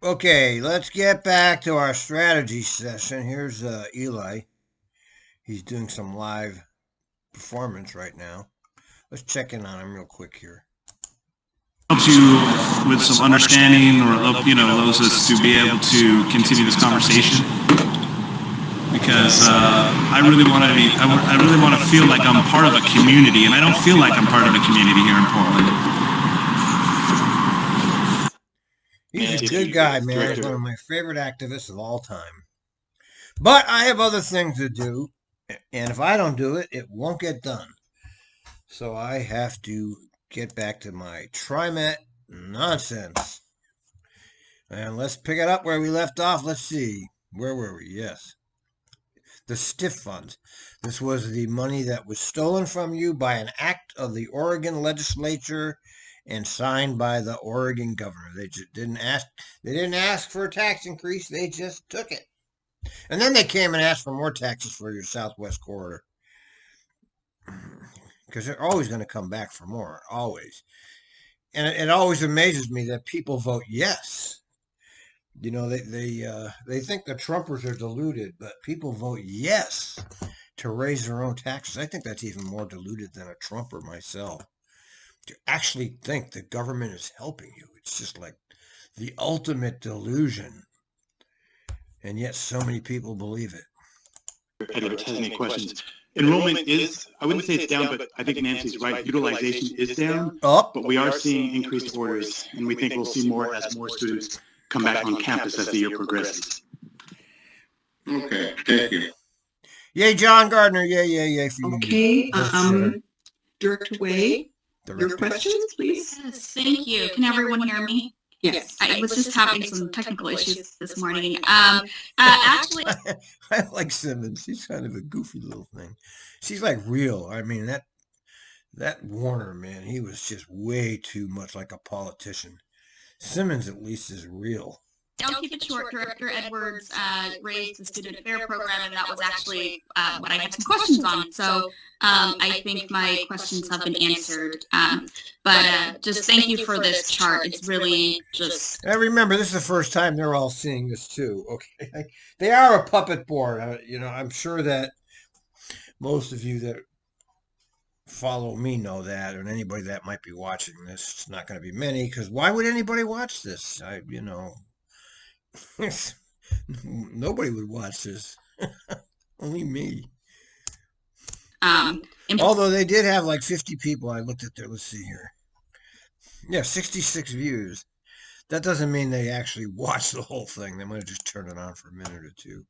Okay, let's get back to our strategy session. Here's Eli. He's doing some live performance right now. Let's check in on him real quick here. Helps you with some understanding, or allows us to be able to continue this conversation. Because I really want to be, I really want to feel like I'm part of a community, and I don't feel like I'm part of a community here in Portland. He's a good guy, man. He's one of my favorite activists of all time. But I have other things to do, and if I don't do it, it won't get done. So I have to get back to my TRIMET nonsense. And let's pick it up where we left off. Let's see. Where were we? Yes. The STIF funds. This was the money that was stolen from you by an act of the Oregon legislature and signed by the Oregon governor. They just didn't ask for a tax increase. They just took it. And then they came and asked for more taxes for your southwest corridor. Because they're always going to come back for more, always. And it always amazes me that people vote yes. You know, they think the Trumpers are deluded, but people vote yes to raise their own taxes. I think that's even more deluded than a Trumper myself. To actually think the government is helping you, it's just like the ultimate delusion. And yet so many people believe it. Edward has any questions. Enrollment is, I wouldn't say it's down, but I think Nancy's right. Utilization is down, but we are seeing increased orders, and we think we'll see more as more students come back on campus as the year progresses. Okay, thank you. Yay, John Gardner. Yay. For you. Okay, Director Way, your questions, please. Yes, thank you. Can everyone hear me? Yes. I was just having some technical issues this morning. Actually, I like Simmons. She's kind of a goofy little thing. She's like real. I mean, that Warner, man, he was just way too much like a politician. Simmons, at least, is real. I'll keep it short. Director Edwards raised the student fair program, and that was actually what I had some questions on. So I think my questions have been answered. But just thank you for this chart. It's really just... I remember, this is the first time they're all seeing this, too. Okay, they are a puppet board. I'm sure that most of you that follow me know that, and anybody that might be watching this, it's not going to be many, because why would anybody watch this? Nobody would watch this. Only me. Although they did have like 50 people. I looked at their, let's see here. Yeah, 66 views. That doesn't mean they actually watched the whole thing. They might have just turned it on for a minute or two.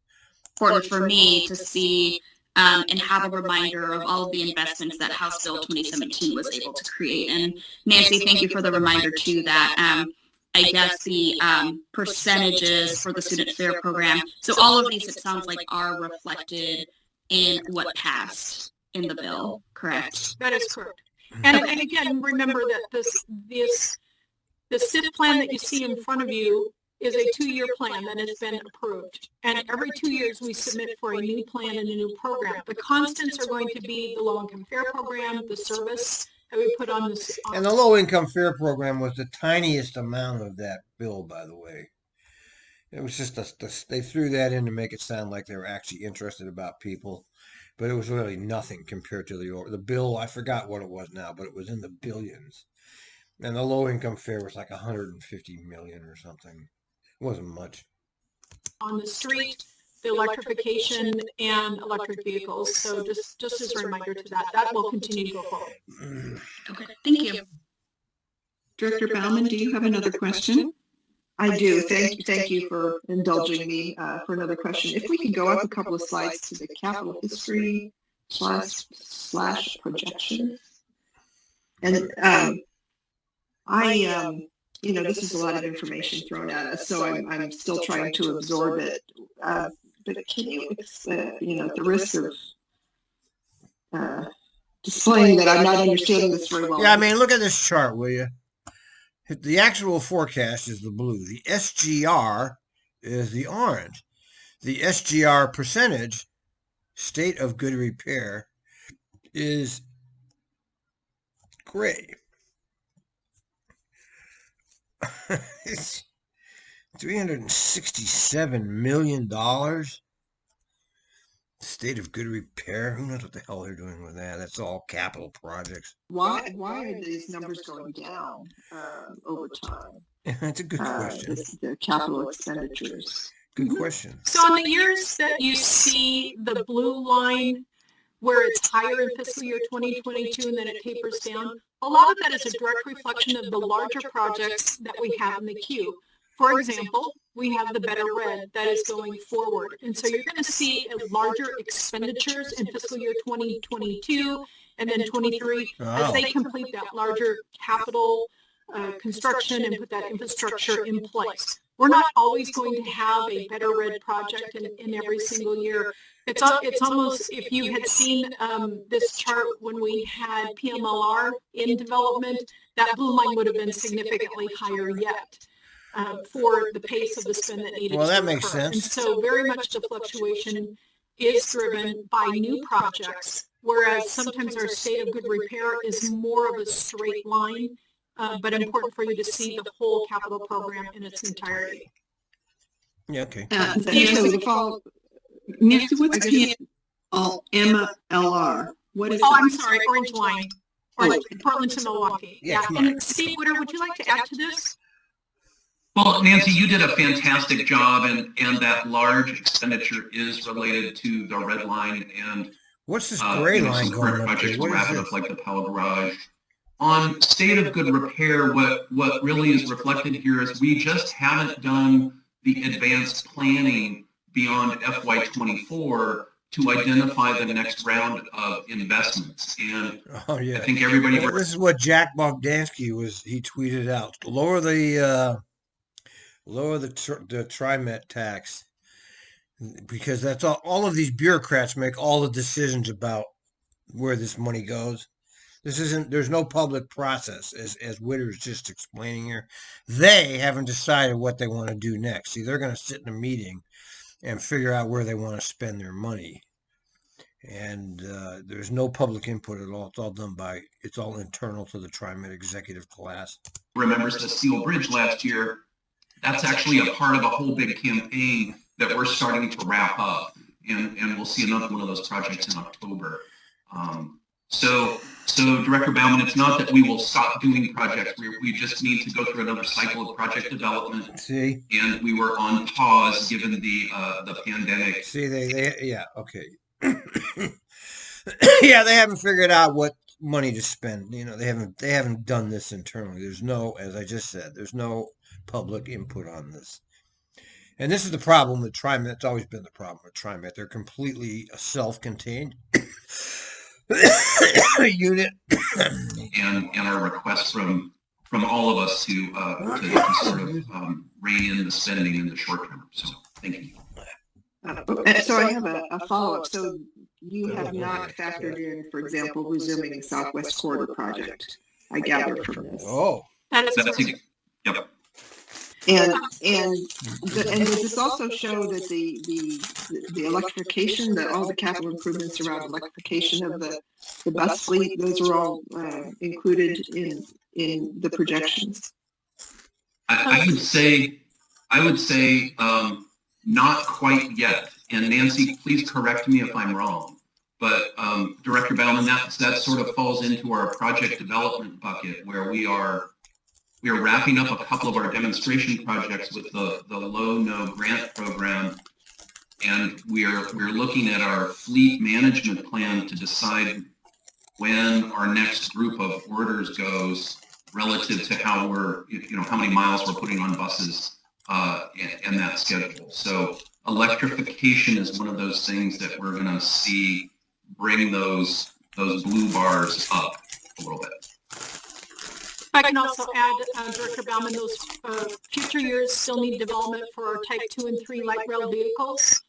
Important for me to see and have a reminder of all of the investments that House Bill 2017 was able to create. And Nancy, thank you for the reminder too that I guess the percentages for the student fair program. So all of these, it sounds like, are reflected in what passed in the bill, correct? That is correct. And again, remember that the STIF plan that you see in front of you is a 2-year plan that has been approved. And every 2 years we submit for a new plan and a new program. The constants are going to be the low-income fair program, the service that we put on this. And the low-income fair program was the tiniest amount of that bill, by the way. It was just, they threw that in to make it sound like they were actually interested about people. But it was really nothing compared to the bill. I forgot what it was now, but it was in the billions. And the low-income fair was like 150 million or something. It wasn't much. On the street, the electrification and electric vehicles. So just as a reminder to that will continue to go forward. Okay, thank you. Director Bauman, do you have another question? I do. Thank you for indulging me for another question. If we could go up a couple of slides to the capital history slash projections. And this is a lot of information thrown at us, so I'm still trying to absorb it. But can you, at the risk of displaying that I'm not understanding this very well. Yeah, I mean, look at this chart, will you? The actual forecast is the blue. The SGR is the orange. The SGR percentage, state of good repair, is gray. $367 million. State of good repair. Who knows what the hell they're doing with that? That's all capital projects. Why are these numbers going down over time? That's a good question. The capital expenditures. Good question. So in the years that you see the blue line where it's higher in fiscal year 2022 and then it tapers down, a lot of that is a direct reflection of the larger projects that we have in the queue. For example, we have the Better Red that is going forward. And so you're going to see larger expenditures in fiscal year 2022 and then 23 as they complete that larger capital construction and put that infrastructure in place. We're not always going to have a Better Red project in every single year. It's almost, if you had seen this chart when we had PMLR in development, that blue line would have been significantly higher yet. For the pace of the spend that needed to occur. Well, that makes sense. And so very much the fluctuation is driven by new projects, whereas sometimes our state of good repair is more of a straight line, but important for you to see the whole capital program in its entirety. Yeah, okay. Nancy, what's PMLR? What is I'm sorry, Orange Line, Portland to Milwaukee. Yeah. And Steve Witter, would you like to add to this? Well, Nancy, you did a fantastic job, and that large expenditure is related to the red line and what's this gray line going on? Projects to wrap it up like the Powell garage. On state of good repair, what really is reflected here is we just haven't done the advanced planning beyond FY24 to identify the next round of investments. And I think everybody. Well, this is what Jack Bogdansky he tweeted out: lower the TRIMET tax, because that's all of these bureaucrats make all the decisions about where this money goes. There's no public process, as Witter's just explaining here. They haven't decided what they want to do next. See, they're going to sit in a meeting and figure out where they want to spend their money. And there's no public input at all. It's all internal to the TRIMET executive class. Remembers the Steel Bridge last year. That's actually a part of a whole big campaign that we're starting to wrap up, and we'll see another one of those projects in October. So Director Bauman, it's not that we will stop doing projects. We just need to go through another cycle of project development. See, and we were on pause given the pandemic. See, yeah, okay. Yeah, they haven't figured out what money to spend. You know, they haven't done this internally. There's no, as I just said, there's no public input on this. And this is the problem with TRIMET. It's always been the problem with TRIMET. They're completely self-contained unit. and our request from all of us to sort of rein in the spending in the short term. So thank you. So I have a follow-up. So you have not factored in, for example, resuming the Southwest Corridor project, I gather from this. Oh. That's yep. And does this also show that the electrification, all the capital improvements around electrification of the bus fleet, those are all included in the projections? I would say not quite yet. And Nancy, please correct me if I'm wrong. But Director Bauman, that sort of falls into our project development bucket, where we are wrapping up a couple of our demonstration projects with the low-no grant program, and we're looking at our fleet management plan to decide when our next group of orders goes relative to how many miles we're putting on buses and that schedule. So electrification is one of those things that we're going to see bring those blue bars up a little bit. I can also add, Director Bauman, those future years still need development for our Type 2 and 3 light rail vehicles.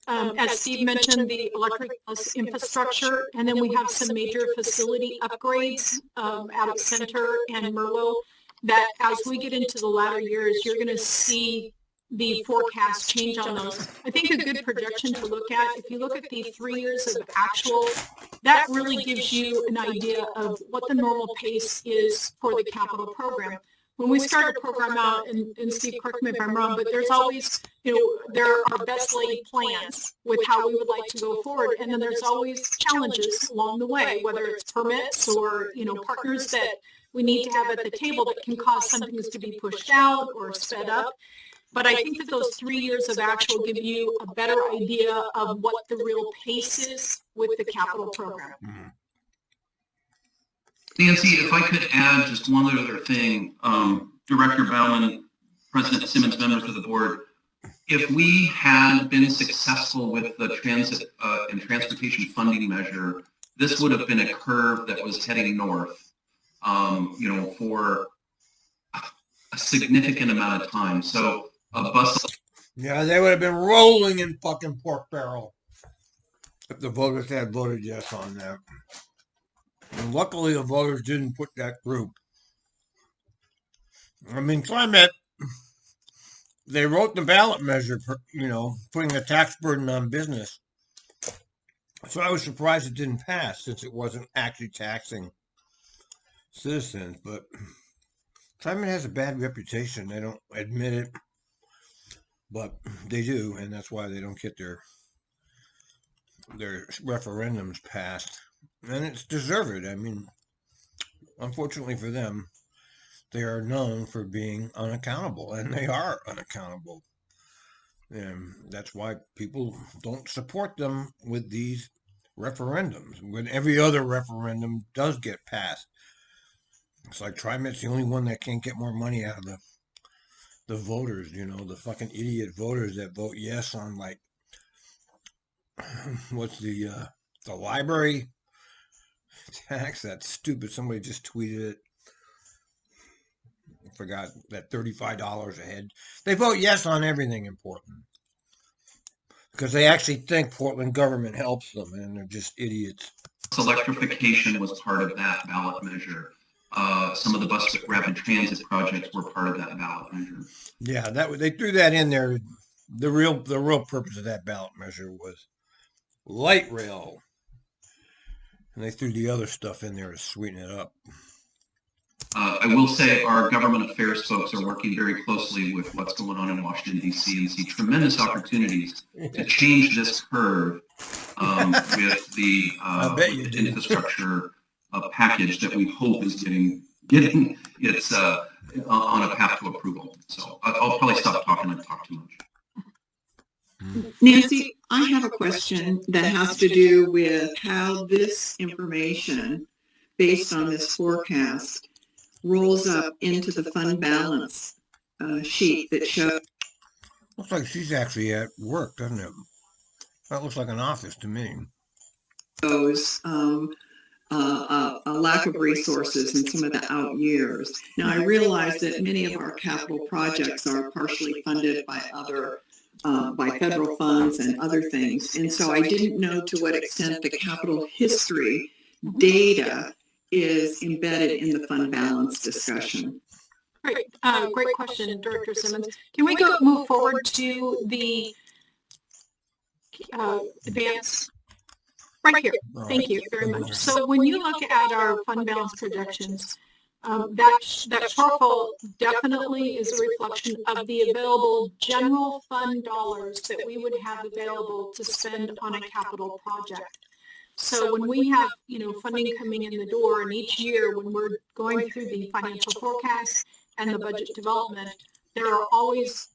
As Steve mentioned, the electric bus infrastructure, and then we have some major facility upgrades out of Center and Merlot that as we get into the latter years, you're going to see the forecast change on those. I think a good projection to look at, if you look at the 3 years of actual, that really gives you an idea of what the normal pace is for the capital program. when we start a program out, and Steve, correct me if I'm wrong, but there's always, there are best laid plans with how we would like to go forward. And then there's always challenges along the way, whether it's permits or, partners that we need to have at the table that can cause some things to be pushed out or sped up. But I think that those 3 years of actual give you a better idea of what the real pace is with the capital program. Nancy, if I could add just one other thing, Director Baumann, President Simmons, members of the board, if we had been successful with the transit and transportation funding measure, this would have been a curve that was heading north, for a significant amount of time. So a bus. Yeah, they would have been rolling in fucking pork barrel if the voters had voted yes on that. And luckily, the voters didn't put that group. I mean, TRIMET, they wrote the ballot measure, putting the tax burden on business. So I was surprised it didn't pass since it wasn't actually taxing citizens. But TRIMET has a bad reputation. They don't admit it, but they do, and that's why they don't get their referendums passed. And it's deserved. I mean, unfortunately for them, they are known for being unaccountable, and they are unaccountable. And that's why people don't support them with these referendums, when every other referendum does get passed. It's like TRIMET's the only one that can't get more money out of the voters, the fucking idiot voters that vote yes on, like, what's the library tax? That's stupid. Somebody just tweeted it. I forgot that $35 a head. They vote yes on everything in Portland because they actually think Portland government helps them, and they're just idiots. Electrification was part of that ballot measure. Some of the bus rapid transit projects were part of that ballot measure. Yeah, they threw that in there. The real purpose of that ballot measure was light rail. And they threw the other stuff in there to sweeten it up. I will say our government affairs folks are working very closely with what's going on in Washington, D.C. and see tremendous opportunities to change this curve with the infrastructure package that we hope is getting its on a path to approval. So I'll probably stop talking and talk too much. Nancy, I have a question that has to do with how this information, based on this forecast, rolls up into the fund balance sheet that shows. Looks like she's actually at work, doesn't it? That looks like an office to me. Shows a lack of resources in some of the out years. Now, I realize that many of our capital projects are partially funded by by federal funds and other things. And so I didn't know to what extent the capital history data is embedded in the fund balance discussion. Great, great question, Director Simmons. Can we move forward to the advance? Right here. Thank you very much. So when you look at our fund balance projections, that shortfall definitely is a reflection of the available general fund dollars that we would have available to spend on a capital project. So when we have, funding coming in the door, and each year when we're going through the financial forecast and the budget development, there are always,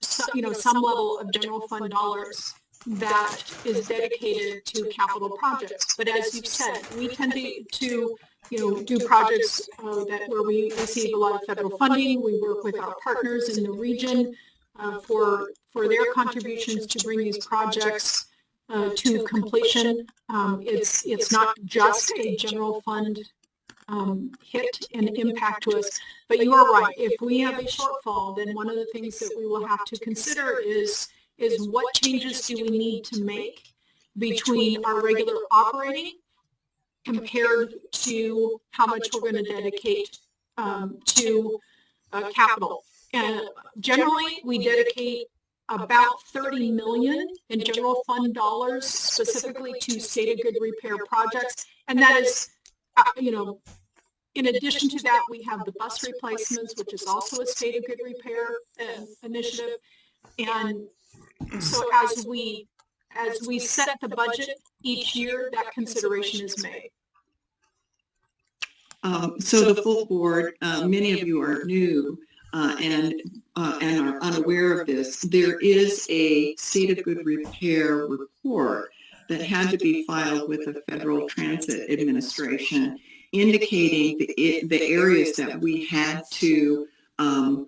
some level of general fund dollars that is dedicated to capital projects. But as you've said, we tend to do projects where we receive a lot of federal funding. We work with our partners in the region for their contributions to bring these projects to completion. It's not just a general fund hit and impact to us, but you are right. If we have a shortfall, then one of the things that we will have to consider is what changes do we need to make between our regular operating compared to how much we're going to dedicate to capital. And generally, we dedicate about $30 million in general fund dollars specifically to stated good repair projects, and that is, in addition to that, we have the bus replacements, which is also a state of good repair initiative. And so as we set the budget each year, that consideration is made. So the full board, many of you are new and are unaware of this. There is a state of good repair report that had to be filed with the Federal Transit Administration, indicating the areas that we had to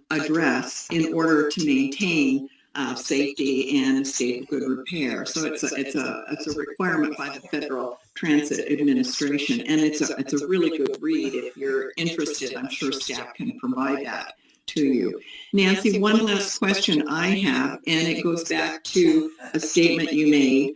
address in order to maintain safety and state of good repair. So it's a requirement by the Federal Transit Administration, and it's a really good read. If you're interested, I'm sure staff can provide that to you. Nancy, one last question I have, and it goes back to a statement you made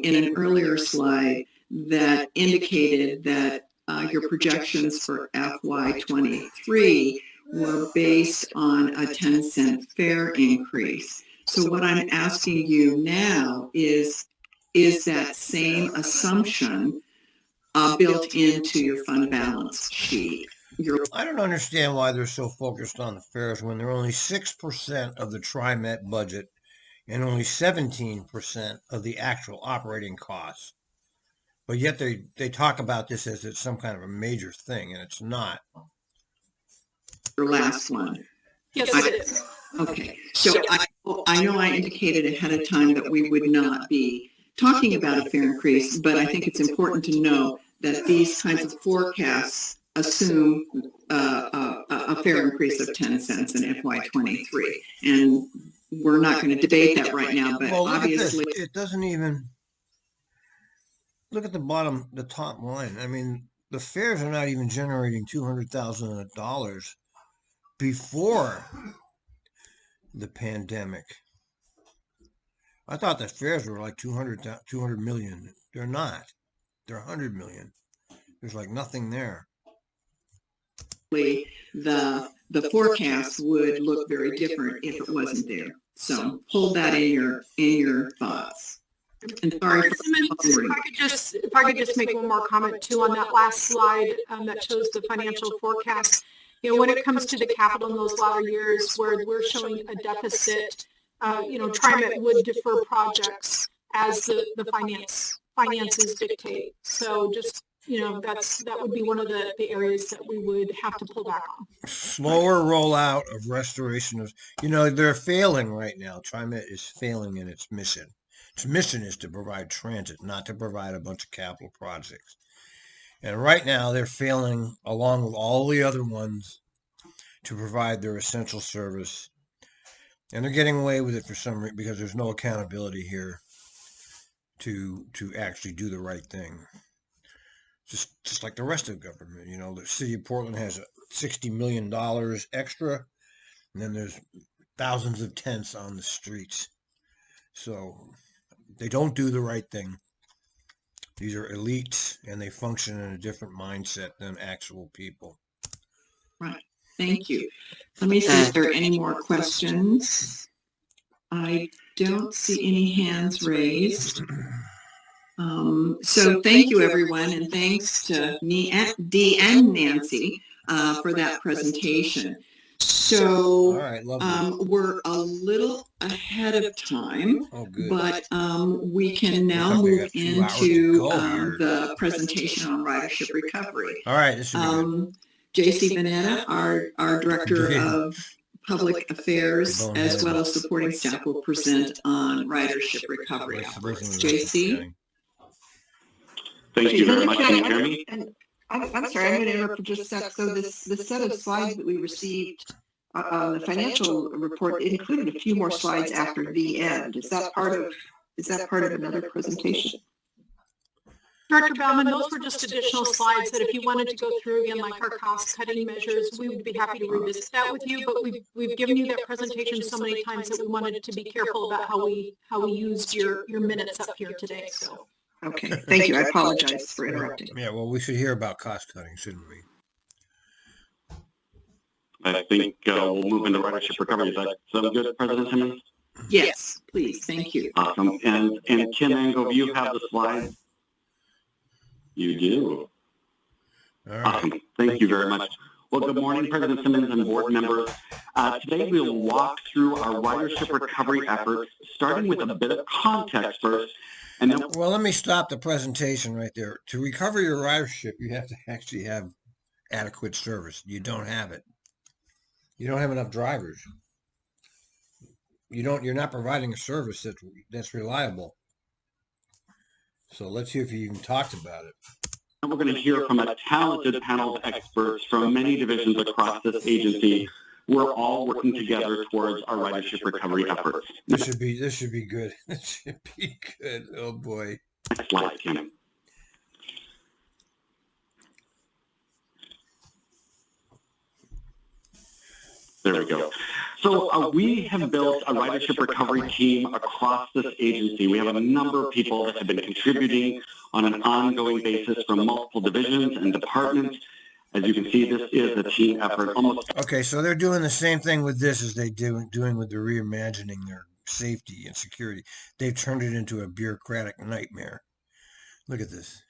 in an earlier slide that indicated that your projections for FY23 were based on a 10-cent fare increase. So what I'm asking you now is that same assumption built into your fund balance sheet? I don't understand why they're so focused on the fares when they're only 6% of the TRIMET budget and only 17% of the actual operating costs. But yet they talk about this as it's some kind of a major thing, and it's not. Your last one. Yes, it is. Okay. So I know I indicated ahead of time that we would not be talking about a fare increase, but I think it's important to know that these kinds of forecasts assume a fare increase of 10 cents in FY23. And we're not going to debate that right now, but obviously it doesn't even look at the top line. I mean, the fares are not even generating $200,000 before the pandemic. I thought the fares were like 200 million. They're not. They're 100 million. There's like nothing there. The forecast would look very different if it wasn't there. So hold that in your thoughts. And sorry, if I could just make one more comment too on that last slide that shows the financial forecast. You know, when it comes to the capital in those latter years where we're showing a deficit, TRIMET would defer projects as the finances dictate. So just, that would be one of the areas that we would have to pull back on. Slower rollout of restoration of, they're failing right now. TRIMET is failing in its mission. Its mission is to provide transit, not to provide a bunch of capital projects. And right now they're failing along with all the other ones to provide their essential service. And they're getting away with it for some reason because there's no accountability here to actually do the right thing. Just like the rest of the government, the city of Portland has $60 million extra, and then there's thousands of tents on the streets. So they don't do the right thing. These are elites, and they function in a different mindset than actual people. Right. Thank you. Let me see if there are any more questions. I don't see any hands raised. So thank you, everyone, and thanks to Dee and Nancy for that presentation. So we're a little ahead of time, but we can now move into the presentation on ridership recovery. All right, this should be good. JC VANNNATA, our Director of Public Affairs, as well as supporting staff, will present on ridership recovery efforts. JC? Thank you very much. Can you hear me? I'm sorry, I'm going to interrupt for just a sec. So the set of slides that we received on the financial report included a few more slides after the end. Is that part of another presentation? Director Baumann, those were just additional slides that if you wanted to go through again, like our cost-cutting measures, we would be happy to revisit that with you. But we've given you that presentation so many times that we wanted to be careful about how we used your minutes up here today. So. Okay, thank you. I apologize for interrupting. Yeah, well, we should hear about cost-cutting, shouldn't we? I think we'll move into ridership recovery. Is that sound good, President Simmons? Yes, please. Thank you. Awesome. And Kim Engel, you have the slides? You do. All right. Awesome. Thank you very much. Well, good morning, President Simmons and board members. Today we'll walk through our ridership recovery efforts, starting with a bit of context first. And then well, let me stop the presentation right there. To recover your ridership, you have to actually have adequate service. You don't have it. You don't have enough drivers. You're not providing a service that's reliable. So let's see if you even talked about it. we're going to hear from a talented panel of experts from many divisions across this agency. We're all working together towards our ridership recovery efforts. This should be good. This should be good. Oh boy. Next slide, Kim. There we go. So we have built a ridership recovery team across this agency. We have a number of people that have been contributing on an ongoing basis from multiple divisions and departments. As you can see, this is a team effort. Okay, so they're doing the same thing with this as they doing with the reimagining their safety and security. They've turned it into a bureaucratic nightmare. Look at this.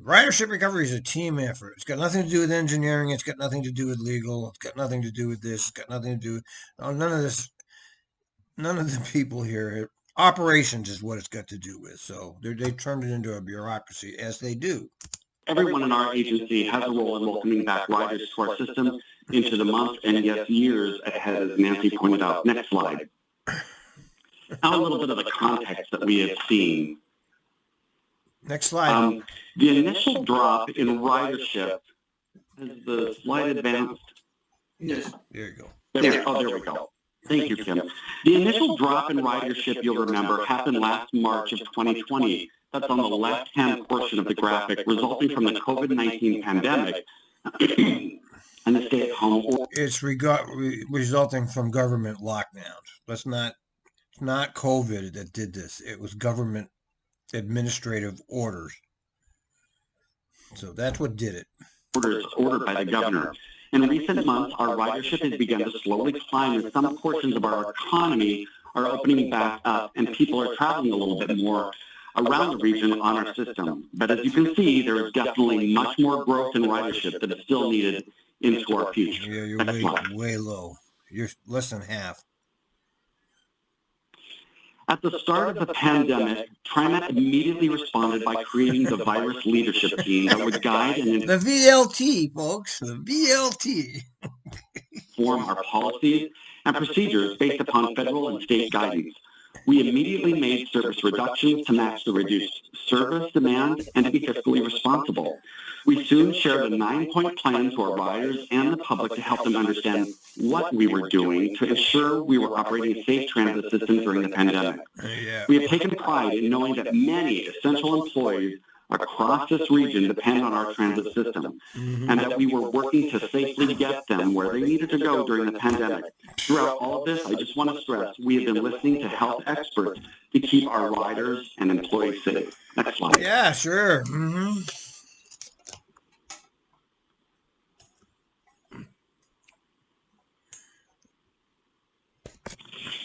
Ridership recovery is a team effort. It's got nothing to do with engineering. It's got nothing to do with legal. It's got nothing to do with this. It's got nothing to do with none of this. None of the people here. Operations is what it's got to do with. So they turned it into a bureaucracy, as they do. Everyone in our agency has a role in welcoming back riders to our system into the months and yes, years ahead, as Nancy pointed out. Next slide. Now a little bit of the context that we have seen. Next slide. The initial drop in ridership, has the slide advanced? Yes. There you go. There we go. Thank you, Kim. The initial drop in ridership, you'll remember, happened last March of 2020. That's on the left-hand portion of the graphic, resulting from the COVID-19 pandemic and the stay-at-home order. It's resulting from government lockdowns. It's not COVID that did this. It was government administrative orders. So that's what did it. Orders ordered by the governor. In recent months, our ridership has begun to slowly climb as some portions of our economy are opening back up and people are traveling a little bit more around the region on our system. But as you can see, there is definitely much more growth in ridership that is still needed into our future. Yeah, you're way low. You're less than half. At the start of the pandemic, TRIMET immediately responded by creating the virus leadership team that would guide and the VLT, folks, the VLT. Form our policies and procedures based upon federal and state guidance. We immediately made service reductions to match the reduced service demand and to be fiscally responsible. We soon shared a 9-point plan to our riders and the public to help them understand what we were doing to ensure we were operating a safe transit system during the pandemic. We have taken pride in knowing that many essential employees across this region depend on our transit system, and that we were working to safely get them where they needed to go during the pandemic. Throughout all of this, I just want to stress we have been listening to health experts to keep our riders and employees safe. Next slide. Yeah, sure.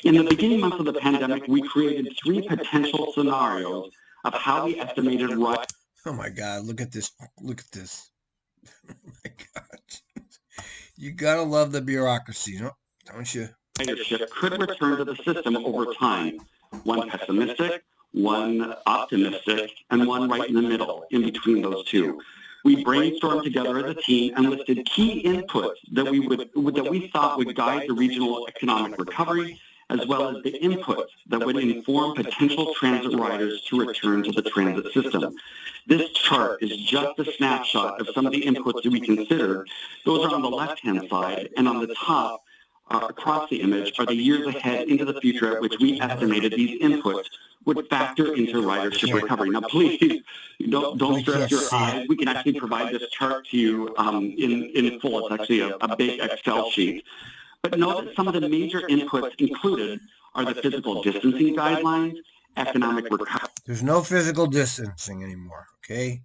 In the beginning months of the pandemic, we created 3 potential scenarios of how we estimated Oh my God, look at this. Look at this. Oh my God. You gotta love the bureaucracy, don't you? Ridership could return to the system over time. One pessimistic, one optimistic, and one right in the middle, in between those two. We brainstormed together as a team and listed key inputs that we thought would guide the regional economic recovery, as well as the inputs that would inform potential transit riders to return to the transit system. This chart is just a snapshot of some of the inputs that we considered. Those are on the left-hand side, and on the top, across the image, are the years ahead into the future at which we estimated these inputs would factor into ridership recovery. Now, please, don't stress your eyes. We can actually provide this chart to you in full. It's actually a big Excel sheet. But note that some of the major inputs included are the physical distancing guidelines, economic recovery. There's no physical distancing anymore, okay?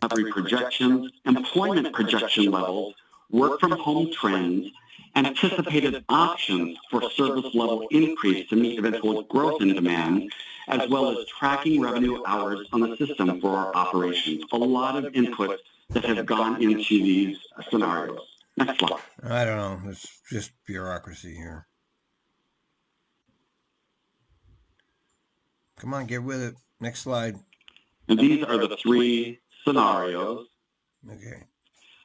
Recovery projections, employment projection levels, work from home trends, anticipated options for service level increase to meet eventual growth in demand, as well as tracking revenue hours on the system for our operations. A lot of inputs that have gone into these scenarios. Next slide. I don't know. It's just bureaucracy here. Come on, get with it. Next slide. And these are the three scenarios. Okay.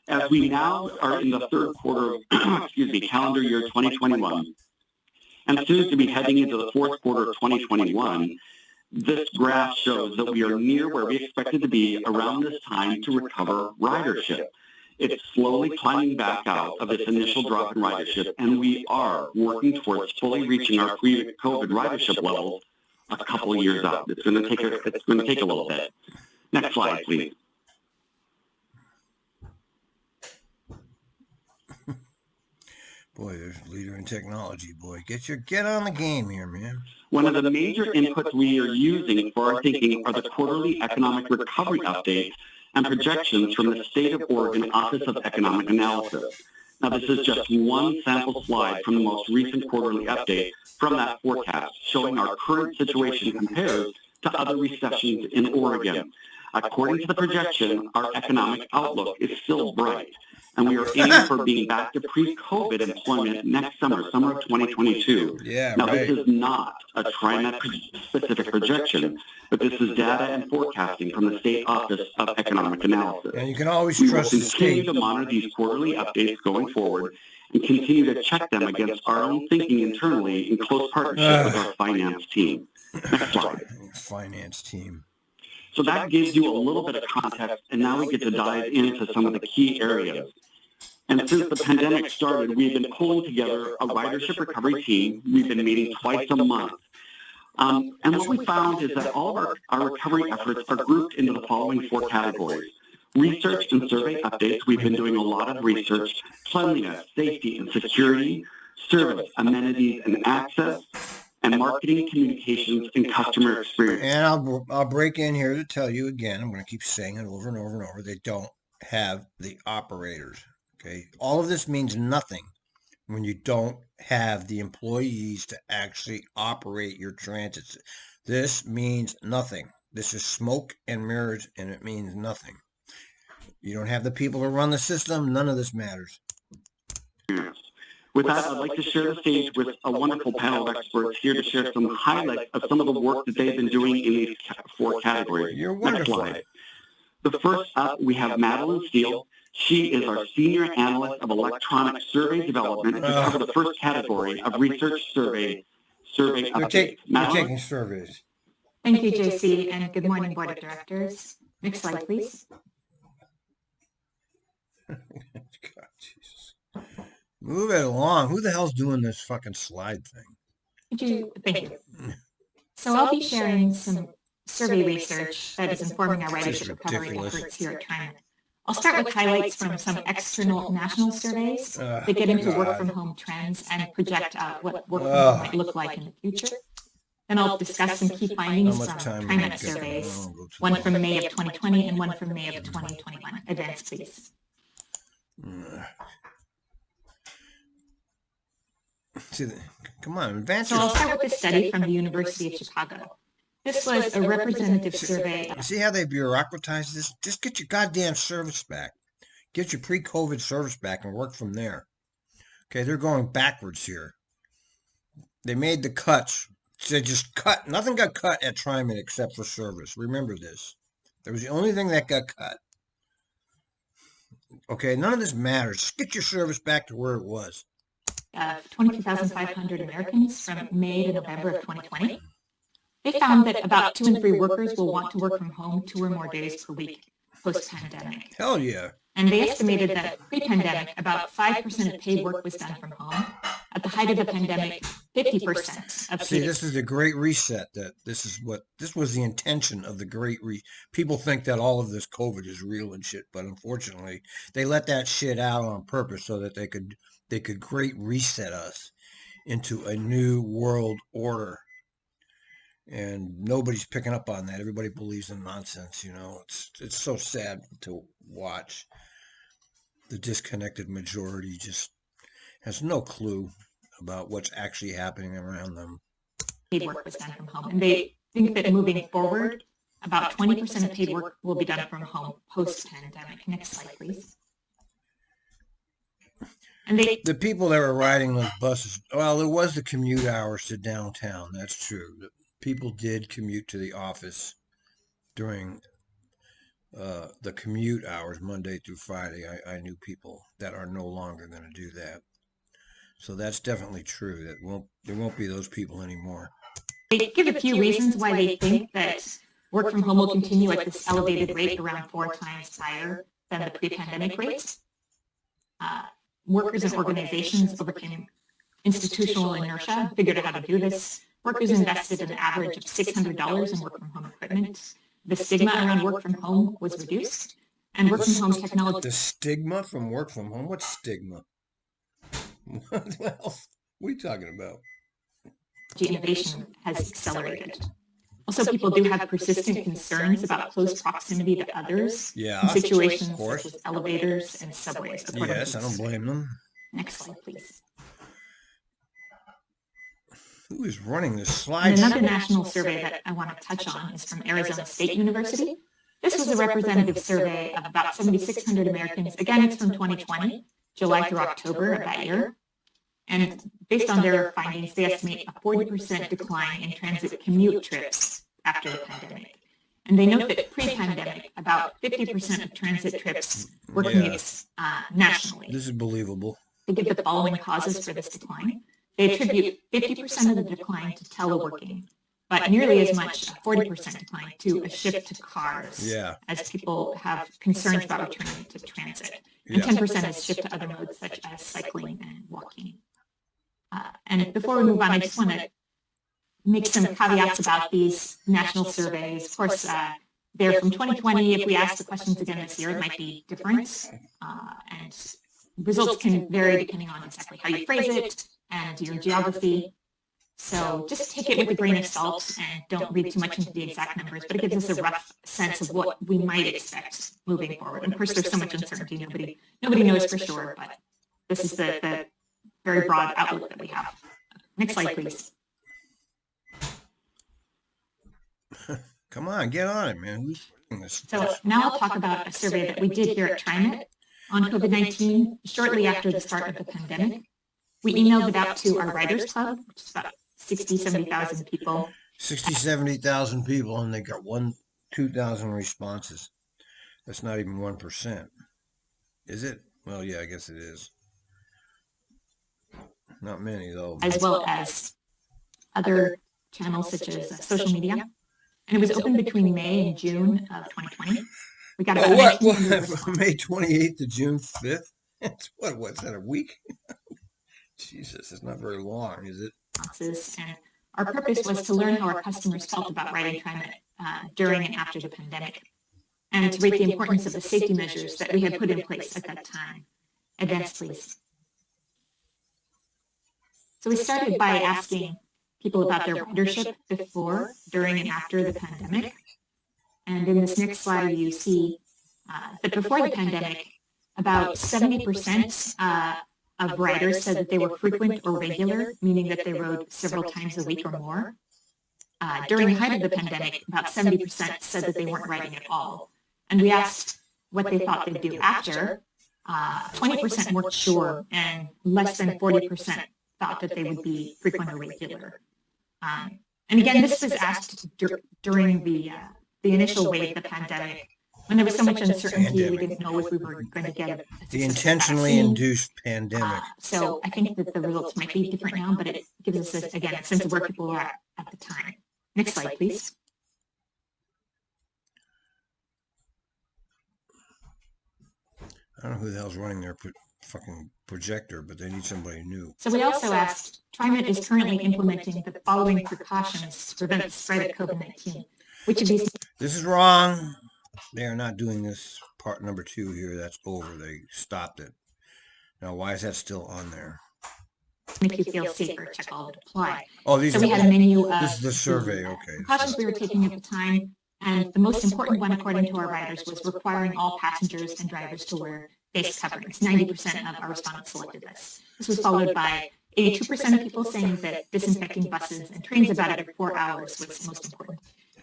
As we now are in the third quarter of, calendar year 2021, and soon to be heading into the fourth quarter of 2021, this graph shows that we are near where we expected to be around this time to recover ridership. It's slowly climbing back out of its initial drop in ridership, and we are working towards fully reaching our pre-COVID ridership levels a couple of years out. It's going to take a little bit. Next slide, please. Boy, there's a leader in technology, boy. Get on the game here, man. One of the major inputs we are using for our thinking are the quarterly economic recovery updates and projections from the State of Oregon Office of Economic Analysis. Now, this is just one sample slide from the most recent quarterly update from that forecast, showing our current situation compares to other recessions in Oregon. According to the projection, our economic outlook is still bright, and we are aiming for being back to pre-COVID employment next summer of 2022. Yeah, now, right. This is not a TRIMET specific projection, but this is data and forecasting from the State Office of Economic Analysis. And you can always We will trust the continue state. to monitor these quarterly updates going forward and continue to check them against our own thinking internally in close partnership with our finance team. Next slide. Finance team. So that gives you a little bit of context, and now we get to dive into some of the key areas. And since the pandemic started, we've been pulling together a ridership recovery team. We've been meeting twice a month. And what we found is that all of our recovery efforts are grouped into the following four categories. Research and survey updates. We've been doing a lot of research. Cleanliness, safety, and security. Service, amenities, and access. And marketing, communications, and customer experience. And I'll break in here to tell you again, I'm going to keep saying it over and over and over, they don't have the operators. Okay, all of this means nothing when you don't have the employees to actually operate your transit. This means nothing. This is smoke and mirrors, and it means nothing. You don't have the people to run the system, none of this matters. With that, I'd like to share the stage with a wonderful panel of experts here to share some highlights of some of the work that they've been doing in these four categories. You're wonderful. Next slide. The first up, we have Madeline Steele. She is our Senior Analyst of Electronic Survey Development to cover the first category of research survey updates. You're taking surveys. Thank you, JC, and good morning, Board of Directors. Next slide, please. God, Jesus. Move it along. Who the hell's doing this fucking slide thing? Thank you. So I'll be sharing some survey research that is informing our ridership recovery efforts here at TRIMET. I'll start with highlights from some external national surveys that get into work from home trends and project out what work from home might look like in the future. Then I'll discuss some key findings from TRIMET surveys, one from May of 2020 and one from May of 2021. Advance, please. Come on, advance. So I'll start with this study from the University of Chicago. This was a representative survey. See how they bureaucratize this? Just get your goddamn service back. Get your pre-COVID service back and work from there. Okay, they're going backwards here. They made the cuts. They just cut. Nothing got cut at TRIMET except for service. Remember this. That was the only thing that got cut. Okay, none of this matters. Just get your service back to where it was. 22,500 Americans from May to November of 2020. They found that about 2 in 3 workers will want to work from home 2 or more days per week post-pandemic. Hell yeah. And they estimated that pre-pandemic, about 5% of paid work was done from home. At the height of the pandemic, 50% of See, this is the Great Reset. This was the intention of the Great Reset. People think that all of this COVID is real and shit, but unfortunately, they let that shit out on purpose so that they could Great Reset us into a new world order. And nobody's picking up on that. Everybody believes in nonsense, you know. It's so sad to watch. The disconnected majority just has no clue about what's actually happening around them. Paid work was done from home. And they think that moving forward, about 20% of paid work will be done from home post-pandemic. Next slide, please. And the people that were riding those buses, well, there was the commute hours to downtown. That's true. People did commute to the office during the commute hours, Monday through Friday. I knew people that are no longer going to do that. So that's definitely true. There won't be those people anymore. They give a few reasons why they think that work from home will continue at this elevated rate, around 4 times higher than the pre-pandemic rates. Workers and organizations overcame institutional inertia, figured out how to do this. Workers invested an average of $600 in work from home equipment. The stigma around work from home was reduced, and work from home technology. The stigma from work from home? What's stigma? What else? What are you talking about? Innovation has accelerated. Also, people do have persistent concerns about close proximity to others in situations such as elevators and subways. Yes, I don't blame them. Next slide, please. Who is running this slide? And another national survey that I want to touch on is from Arizona State University. This was a representative survey of about 7,600 Americans. Again, it's from 2020, July through October of that year. And based on their findings, they estimate a 40% decline in transit commute trips after the pandemic. And they note that pre-pandemic, about 50% of transit trips were commutes nationally. This is believable. They give the following causes for this decline. They attribute 50% of the decline to teleworking, but nearly as much, a 40% decline, to a shift to cars, as people have concerns about returning to transit. And 10% is shift to other modes such as cycling and walking. And before we move on, I just want to make some caveats about these national surveys. Of course, they're from 2020. If we ask the questions again this year, it might be different. And results can vary depending on exactly how you phrase it and your geography. So just take it with a grain of salt and don't read too much into the exact numbers, but it gives us a rough sense of what we might expect moving forward. And of course, there's so much uncertainty. Nobody knows for sure, but this is the very broad outlook that we have. Next slide, please. Come on, get on it, man. Who's doing this? So now I'll talk about a survey that we did here at TRIMET on COVID-19 shortly after the start of the pandemic. We emailed it out to our Writers Club, which is about 60, 70,000 people. 60, 70,000 people, and they got 2,000 responses. That's not even 1%. Is it? Well, yeah, I guess it is. Not many, though. As well as other channels such as social media. And it was open between May and June of 2020. We got about from May 28th to June 5th? What's that, a week? Jesus, it's not very long, is it? And our purpose was to learn how our customers felt about writing TRIMET during and after the pandemic, and to rate the importance of the safety measures that we had put in place at that time. Advance, please. So we started by asking people about their ridership before, during, and after the pandemic. And in this next slide, you see that before the pandemic, about 70% of riders said that they were frequent or regular, meaning that they rode several times a week or more. During the height of the pandemic, about 70% said that they weren't riding at all. And we asked what they thought they'd do after. 20% weren't sure, and less than 40% thought that they would be frequent or regular. And again, this was asked during the initial wave of the pandemic, when there was so much uncertainty, we didn't know if we were going to get the intentionally induced pandemic. So I think that the results might be different now, but it gives us, again, a sense of where people were at the time. Next slide, please. I don't know who the hell's running their fucking projector, but they need somebody new. So we also asked, TRIMET is currently implementing the following precautions to prevent the spread of COVID-19. Which of these? This is wrong. They are not doing this part number 2 here. That's over. They stopped it. Now, why is that still on there? Make you feel safer. Check all that apply. Oh, these so we had a menu of this is the survey. Okay. Precautions we were taking at the time, and the most important one, according to our writers, was requiring all passengers and drivers to wear face coverings. 90% of our respondents selected this. This was followed by 82% of people saying that disinfecting buses and trains about every 4 hours was most important.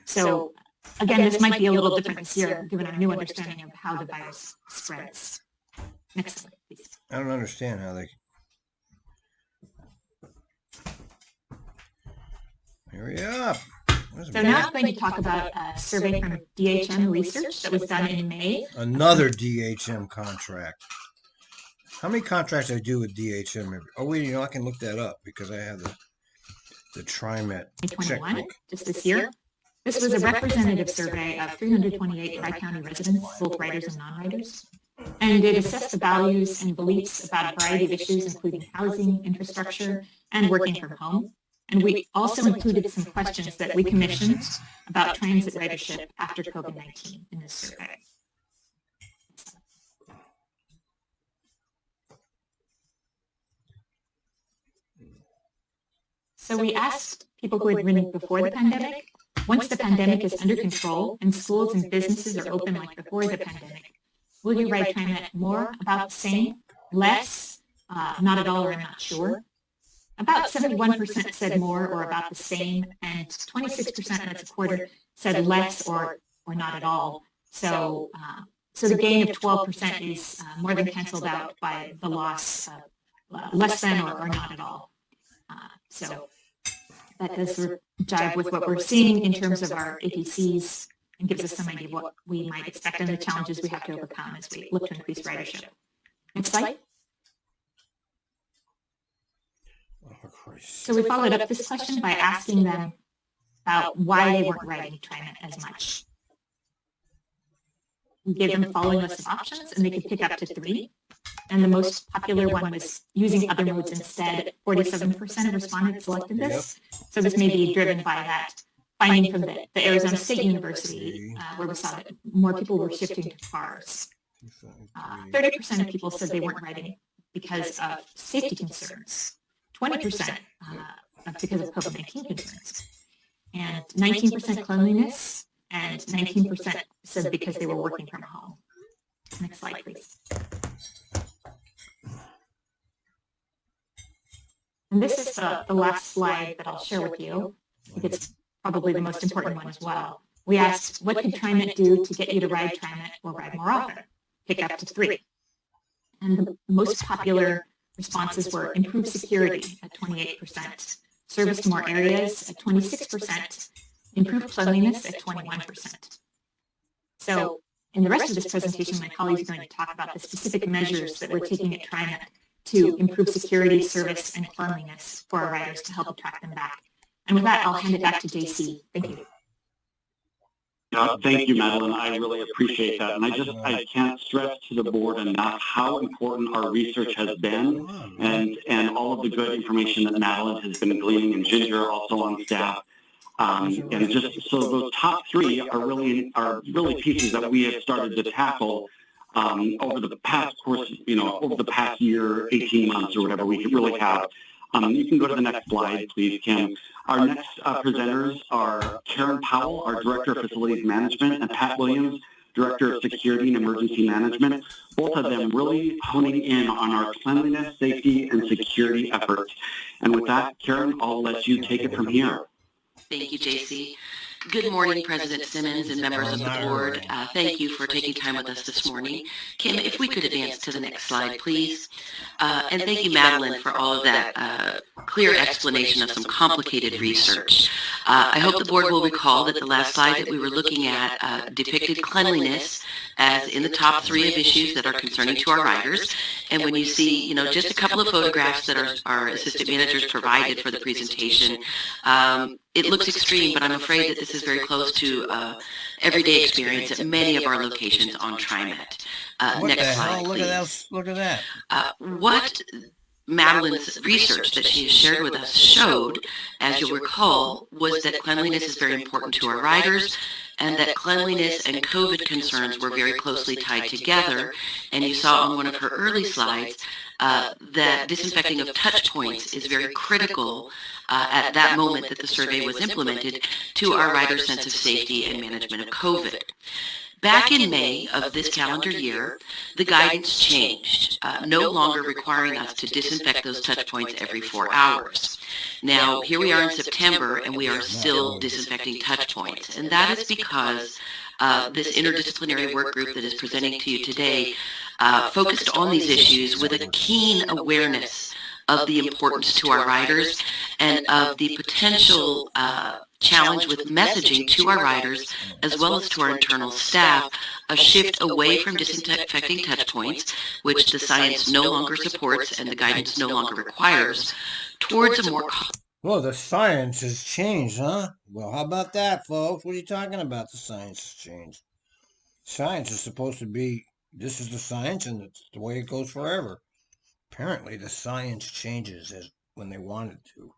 So Again, this might be a little different this year, given our new understanding of how the virus spreads. Next slide, please. I don't understand how they... Hurry up. So now I'm going to talk about a survey from DHM Research that was done in May. Another DHM contract. How many contracts I do with DHM? Oh, wait, I can look that up because I have the TRIMET checkbook. Just this year. This was a representative survey of 328 Tri-County residents, both writers and non-writers. And it assessed the values and beliefs about a variety of issues, including housing, infrastructure, and working from home. And we also included some questions that we commissioned about transit ridership after COVID-19 in this survey. So we asked people who had ridden before the pandemic, once the pandemic is under control and schools and businesses are open like before the pandemic, will you ride TriMet more, about the same, less, not at all, or I'm not sure? About 71% said more or about the same, and 26%, that's a quarter, said less or not at all. So the gain of 12% is more than canceled out by the loss of less than or not at all. So that does sort of jive with what we're seeing in terms of our APCs and gives us some idea of what we might expect and the challenges we have to overcome as we look to increase ridership. Next slide. So we followed up this question by asking them about why they weren't riding TriMet as much. We gave them the following list of options, and they could pick up to 3. And the most popular one was using other modes instead. 47% of respondents selected this. So this may be driven by that finding from the Arizona State University, where we saw that more people were shifting to cars. 30% of people said they weren't riding because of safety concerns. 20% because of COVID-19 concerns. And 19% cleanliness, and 19% said because they were working from home. Next slide, please. And this is the last slide that I'll share with you. I think it's probably the most important one as well. We asked, what could TriMet do to get you to ride TriMet or ride more often? Pick up to 3. And the most popular responses were improved security at 28%, service to more areas at 26%, improved cleanliness at 21%. So in the rest of this presentation, my colleagues are going to talk about the specific measures that we're taking at TriMet to improve security, service, and cleanliness for our riders to help attract them back. And with that, I'll hand it back to JC. Thank you. Thank you, Madeline. I really appreciate that. And I can't stress to the board enough how important our research has been and all of the good information that Madeline has been gleaning, and Ginger also on staff. And just so those top 3 are really pieces that we have started to tackle over the past course, over the past year, 18 months or whatever, we really have. You can go to the next slide, please, Kim. Our next presenters are Karen Powell, our Director of Facilities Management, and Pat Williams, Director of Security and Emergency Management, both of them really honing in on our cleanliness, safety, and security efforts. And with that, Karen, I'll let you take it from here. Thank you, JC. Good morning, President Simmons and members of the board. Thank you for taking time with us this morning. Kim, if we could advance to the next slide, please. And thank you, Madeline, for all of that clear explanation of some complicated research. I hope the board will recall that the last slide that we were looking at depicted cleanliness as in the top 3 of issues that are concerning to our riders. And when you see, just a couple of photographs that our assistant managers provided for the presentation, it looks extreme, but I'm afraid that this is very close to everyday experience at many of our locations on TriMet. Next slide, please. Look at that. What Madeline's research that she has shared with us showed, as you'll recall, was that cleanliness is very important to our riders, and that cleanliness and COVID concerns were very closely tied together. And you saw on one of her early slides that disinfecting of touch points is very critical at that moment that the survey was implemented to our riders' sense of safety and management of COVID. Back in May of this calendar year, the guidance changed, no longer requiring us to disinfect those touch points every 4 hours. Now, here we are in September, and we are still disinfecting touch points. And that is because this interdisciplinary work group that is presenting to you today focused on these issues with a keen awareness of the importance to our riders and of the potential challenge with messaging to our riders as well as to our internal staff, a shift away from disinfecting touch points, which the science no longer supports and the guidance no longer requires, towards a more... Well, the science has changed, huh? Well, how about that, folks? What are you talking about? The science has changed. Science is supposed to be, this is the science and it's the way it goes forever. Apparently, the science changes when they want it to.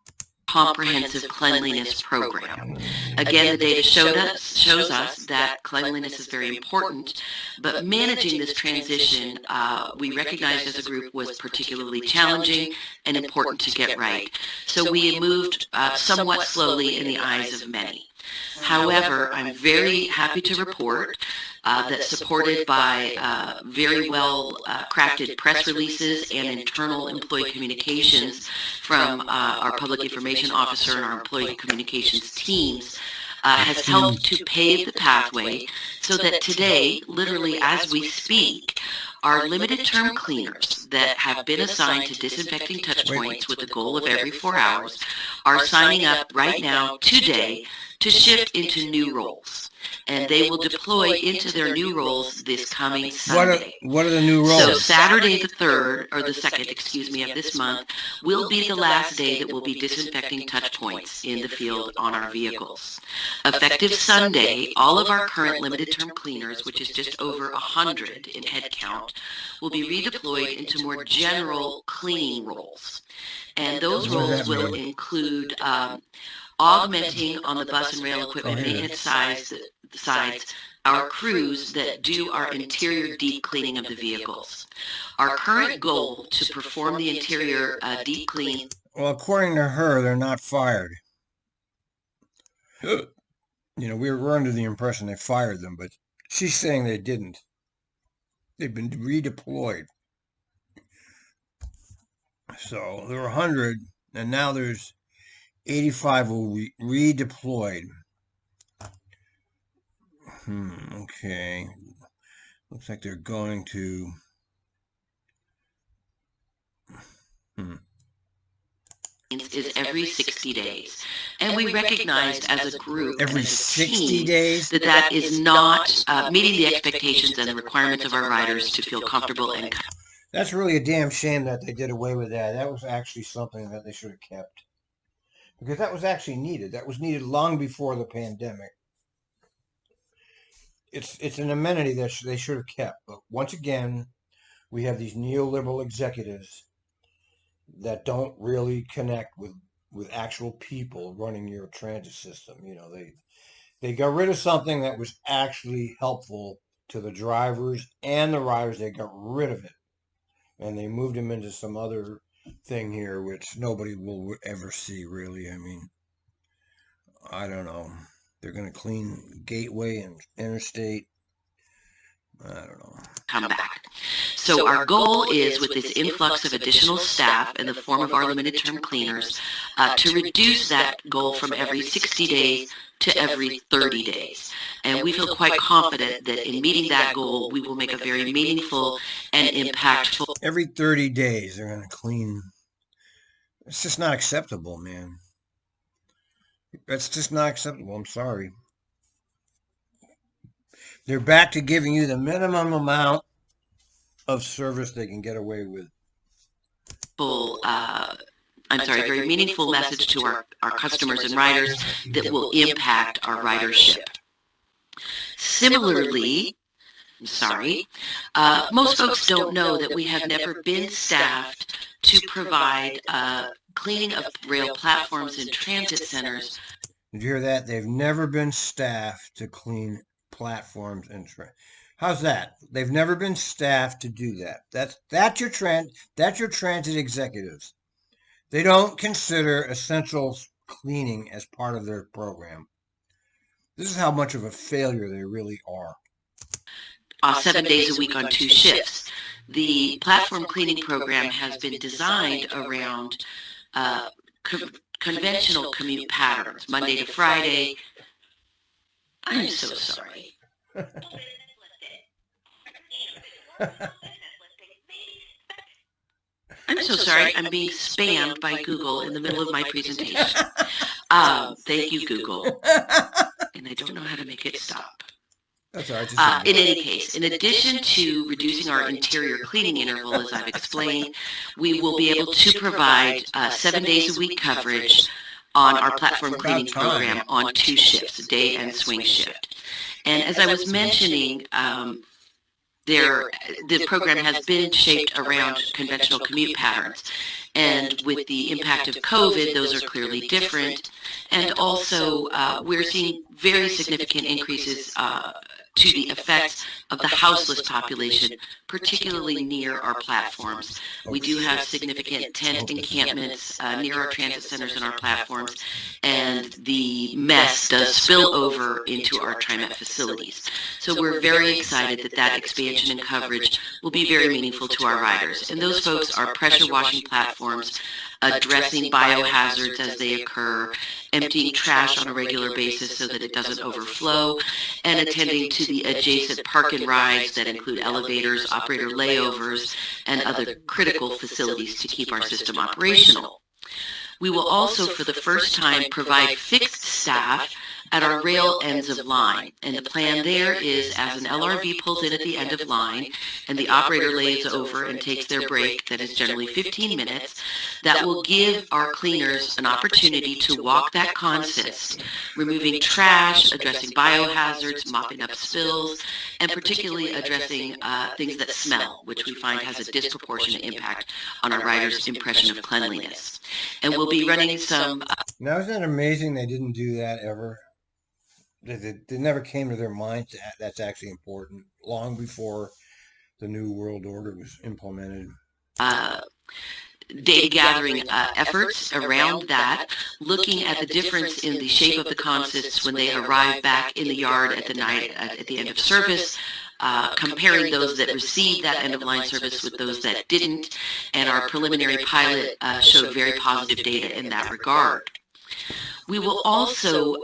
Comprehensive cleanliness program. Again, the data shows us that cleanliness is very important, but managing this transition, we recognized as a group was particularly challenging and important to get right. So we moved somewhat slowly in the eyes of many. However, I'm very happy to report that, supported by very well crafted press releases and internal employee communications from our public information officer and our employee communications teams, has helped to pave the pathway so that today, literally as we speak, our limited term cleaners that have been assigned to disinfecting touch points with the goal of every 4 hours are signing up right now today to shift into new roles. And they will deploy into their new roles this coming Sunday. What are the new roles? So Saturday the 3rd, or the 2nd, excuse me, of this month, will be the last day that we'll be disinfecting touch points in the field on our vehicles. Effective Sunday, all of our current limited term cleaners, which is just over 100 in head count, will be redeployed into more general cleaning roles. And those roles will include augmenting on the bus and rail equipment maintenance sides our crews that do our interior deep cleaning of the vehicles. Our current goal to perform the interior deep clean... Well, according to her, they're not fired. You know, we're under the impression they fired them, but she's saying they didn't. They've been redeployed. So there were 100, and now there's 85 will be redeployed. Okay. Looks like they're going to... is every 60 days. And we recognized as a group, every as a 60 team, days, that is not meeting the expectations and the requirements of our riders to feel comfortable and... That's really a damn shame that they did away with that. That was actually something that they should have kept. Because that was actually needed. That was needed long before the pandemic. It's an amenity that they should have kept. But once again, we have these neoliberal executives that don't really connect with actual people running your transit system. You know, they got rid of something that was actually helpful to the drivers and the riders. They got rid of it. And they moved them into some other thing here, which nobody will ever see, really. I mean, I don't know. They're going to clean Gateway and Interstate. I don't know. Come back. So our goal is, with this influx of additional staff in the form of our limited term cleaners, to reduce that goal from every 60 days to every 30 days. And we feel quite confident that in meeting that goal, we will make a very meaningful and impactful... Every 30 days, they're going to clean. It's just not acceptable, man. That's just not acceptable. I'm sorry. They're back to giving you the minimum amount of service they can get away with. Very meaningful message to our customers and riders that will impact our ridership. Similarly, most folks don't know that we have never been staffed to provide cleaning of rail platforms and transit centers. Did you hear that? They've never been staffed to clean platforms and how's that? They've never been staffed to do that. That's your transit executives. They don't consider essential cleaning as part of their program. This is how much of a failure they really are. 7 days a week on 2 shifts. The platform cleaning program has been designed around conventional commute patterns, Monday to Friday. I'm so sorry. I'm so sorry. I'm being spammed by Google in the middle of my presentation. Thank you, Google. And I don't know how to make it stop. That's all right. In any case, in addition to reducing our interior cleaning interval, as I've explained, we will be able to provide 7 days a week coverage on our platform cleaning program on 2 shifts, day and swing shift. And as I was mentioning, the program has been shaped around conventional commute patterns. And with the impact of COVID, those are clearly different. And also, we're seeing very significant increases to the effects of the houseless population, particularly near our platforms. We do have significant tent encampments near our transit centers and our platforms, and the mess does spill over into our TRIMET facilities. So we're very excited that that expansion and coverage will be very meaningful to our riders. And those folks are pressure washing platforms, addressing biohazards as they occur, emptying trash on a regular basis so that it doesn't overflow, and attending to the adjacent park and rides that include elevators, operator layovers, and other critical facilities to keep our system operational. We will also, for the first time, provide fixed staff at our rail ends of line. And the plan there is, as an LRV pulls in at the end of line and the operator lays over and takes their break, that is generally 15 minutes, that will give our cleaners an opportunity to walk that consist, removing trash, addressing biohazards, mopping up spills, and particularly addressing things that smell, which we find has a disproportionate impact on our riders' impression of cleanliness. And we'll be running some... Now, isn't it amazing they didn't do that ever? It never came to their mind that that's actually important, long before the New World Order was implemented. Data gathering efforts around that, looking at the difference in the shape of the consists when they arrive back in the yard at the night at the end of service, comparing those that received that end-of-line service with those that didn't, and our preliminary pilot showed very positive data in that regard. We will also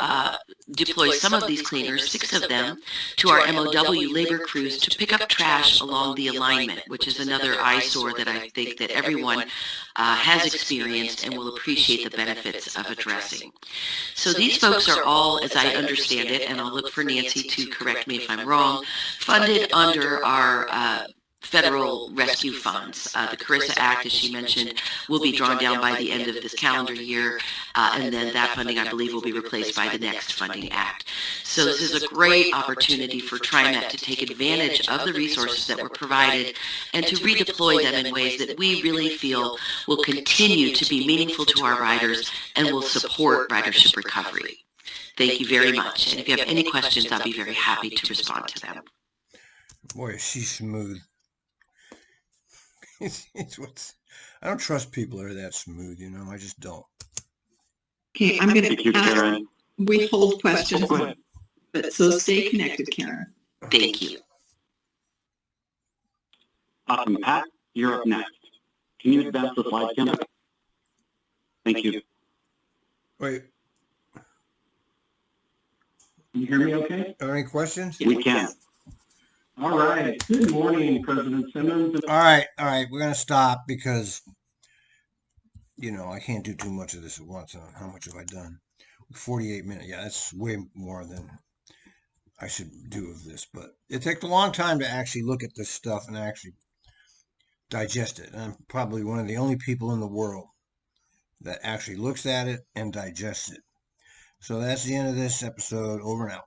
deploy some of these cleaners, 6 of them, to our MOW labor crews to pick up trash along the alignment, which is another eyesore that I think that everyone has experienced and will appreciate the benefits of addressing. So these folks are all, as I understand it, and I'll look for Nancy to correct me if I'm wrong, funded under our federal rescue funds. The CARISA Act, as she mentioned, will be drawn down by the end of this calendar year, and then that funding, I believe, will be replaced by the next funding act. So this is a great opportunity for TRIMET to take advantage of the resources that were provided and to redeploy them in ways that we really feel will continue to be meaningful to our riders and will support ridership recovery. Thank you very much. And if you have any questions, I'll be very happy to respond to them. Boy, is she smooth. I don't trust people that are that smooth, you know. I just don't. Okay, I'm going to we hold questions, but so stay connected, Karen. Thank you. Awesome. Pat, you're up next. Can you advance the slide, Kim? Thank you. Wait. Can you hear me okay? Are there any questions? We can. All right. Good morning, President Simmons. All right. We're going to stop because, you know, I can't do too much of this at once. How much have I done? 48 minutes. Yeah, that's way more than I should do of this. But it takes a long time to actually look at this stuff and actually digest it. And I'm probably one of the only people in the world that actually looks at it and digests it. So that's the end of this episode. Over and out.